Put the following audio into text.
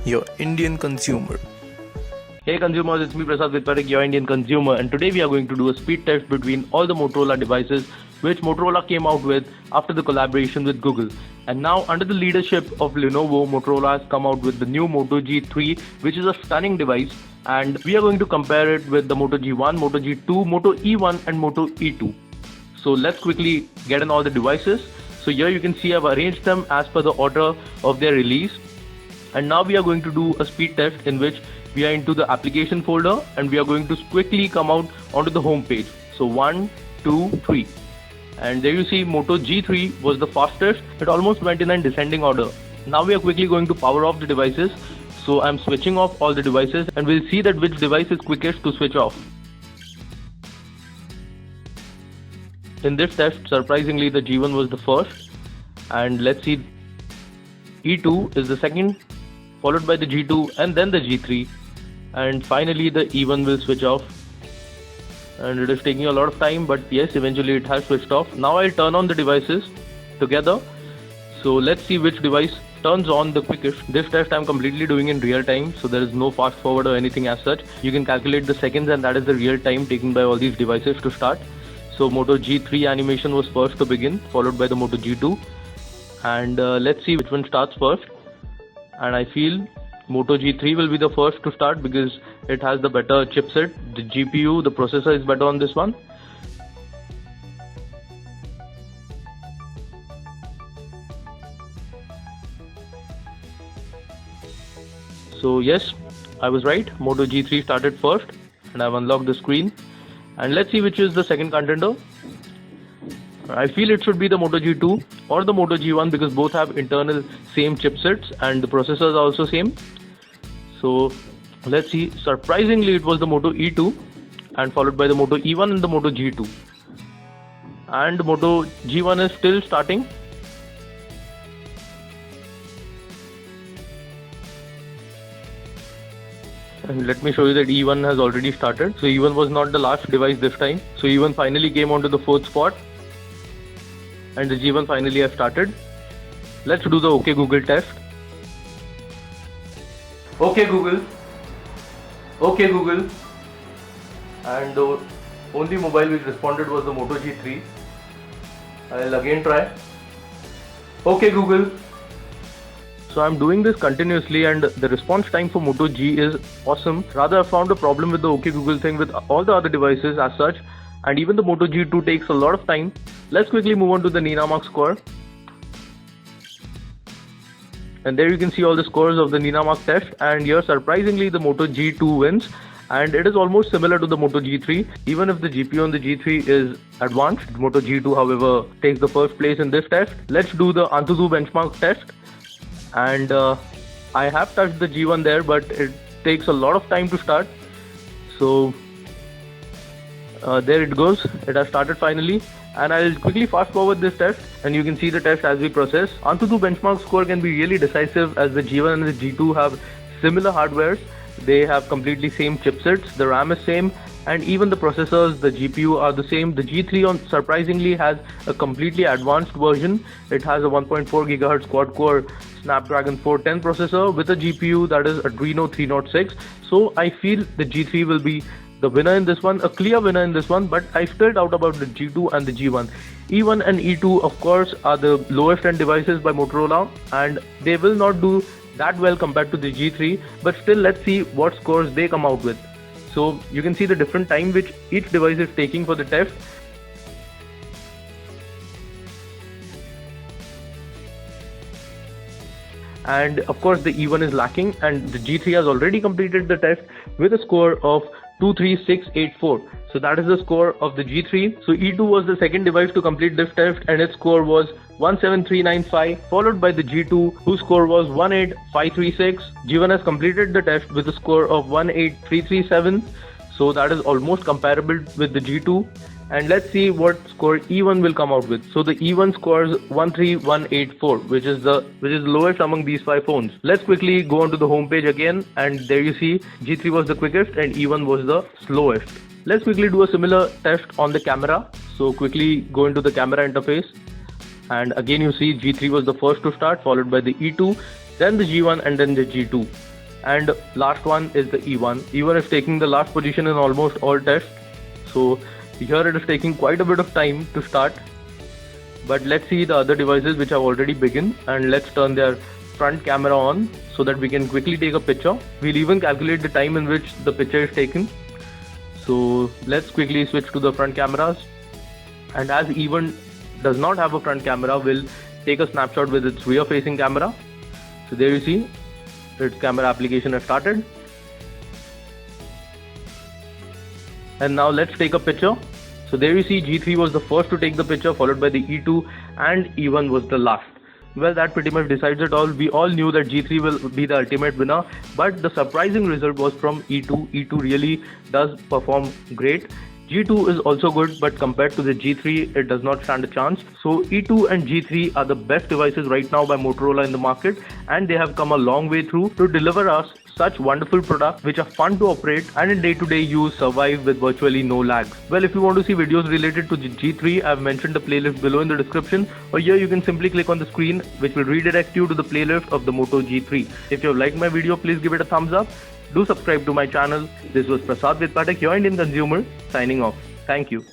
your Indian consumer. Hey consumers, it's me Prasad Vitparik, your Indian consumer, and today we are going to do a speed test between all the Motorola devices which Motorola came out with after the collaboration with Google. And now under the leadership of Lenovo, Motorola has come out with the new Moto G3, which is a stunning device, and we are going to compare it with the Moto G1, Moto G2, Moto E1 and Moto E2. So let's quickly get in all the devices. So here you can see I've arranged them as per the order of their release. And now we are going to do a speed test in which we are into the application folder and we are going to quickly come out onto the home page. So 1, 2, 3. And there you see Moto G3 was the fastest. It almost went in a descending order. Now we are quickly going to power off the devices. So I'm switching off all the devices and we'll see that which device is quickest to switch off. In this test, surprisingly, the G1 was the first. And let's see, E2 is the second, followed by the G2 and then the G3. And finally the E1 will switch off. And it is taking a lot of time, but yes, eventually it has switched off. Now I'll turn on the devices together. So let's see which device turns on the quickest. This test I'm completely doing in real time, so there is no fast forward or anything as such. You can calculate the seconds and that is the real time taken by all these devices to start. So Moto G3 animation was first to begin, followed by the Moto G2. And let's see which one starts first. And I feel Moto G3 will be the first to start because it has the better chipset. The GPU, the processor is better on this one. So yes, I was right. Moto G3 started first and I've unlocked the screen. And let's see which is the second contender. I feel it should be the Moto G2 or the Moto G1 because both have internal same chipsets and the processors are also same. So let's see, surprisingly it was the Moto E2 and followed by the Moto E1 and the Moto G2. And Moto G1 is still starting. And let me show you that E1 has already started. So E1 was not the last device this time. So E1 finally came onto the fourth spot. And the G1 finally has started. Let's do the OK Google test. OK Google. OK Google. And the only mobile which responded was the Moto G3. I'll again try. OK Google. So I'm doing this continuously and the response time for Moto G is awesome. Rather, I found a problem with the OK Google thing with all the other devices as such. And even the Moto G2 takes a lot of time. Let's quickly move on to the Ninamark score. And there you can see all the scores of the Ninamark test. And here surprisingly the Moto G2 wins. And it is almost similar to the Moto G3. Even if the GPU on the G3 is advanced, Moto G2 however takes the first place in this test. Let's do the antutu benchmark test. And I have touched the G1 there, but it takes a lot of time to start. So there it goes. It has started finally. And I'll quickly fast forward this test and you can see the test as we process. Antutu benchmark score can be really decisive as the G1 and the G2 have similar hardwares. They have completely same chipsets, the RAM is same, and even the processors, the GPU are the same. The G3 surprisingly has a completely advanced version. It has a 1.4 GHz quad-core Snapdragon 410 processor with a GPU that is Adreno 306. So I feel the G3 will be the winner in this one, a clear winner in this one, but I still doubt about the G2 and the G1. E1 and E2 of course are the lowest end devices by Motorola and they will not do that well compared to the G3, but still let's see what scores they come out with. So you can see the different time which each device is taking for the test. And of course the E1 is lacking and the G3 has already completed the test with a score of 23684. So that is the score of the G3. So E2 was the second device to complete this test and its score was 17395, followed by the G2 whose score was 18536. G1 has completed the test with a score of 18337. So that is almost comparable with the G2. And let's see what score E1 will come out with. So the E1 scores 13184, which is the lowest among these 5 phones. Let's quickly go onto the home page again, and there you see G3 was the quickest and E1 was the slowest. Let's quickly do a similar test on the camera. So quickly go into the camera interface, and again you see G3 was the first to start, followed by the E2, then the G1 and then the G2. And last one is the E1. E1 is taking the last position in almost all tests. So here it is taking quite a bit of time to start. But let's see the other devices which have already begun, and let's turn their front camera on so that we can quickly take a picture. We'll even calculate the time in which the picture is taken. So let's quickly switch to the front cameras. And as E1 does not have a front camera, we'll take a snapshot with its rear facing camera. So there you see its camera application has started. And now let's take a picture. So there you see G3 was the first to take the picture, followed by the E2, and E1 was the last. Well, that pretty much decides it all. We all knew that G3 will be the ultimate winner, but the surprising result was from E2. E2 really does perform great. G2 is also good, but compared to the G3, it does not stand a chance. So E2 and G3 are the best devices right now by Motorola in the market, and they have come a long way through to deliver us such wonderful products which are fun to operate and in day-to-day use survive with virtually no lags. Well, if you want to see videos related to the G3, I've mentioned the playlist below in the description, or here you can simply click on the screen which will redirect you to the playlist of the Moto G3. If you have liked my video, please give it a thumbs up. Do subscribe to my channel. This was Prasad with Patak, your Indian consumer, signing off. Thank you.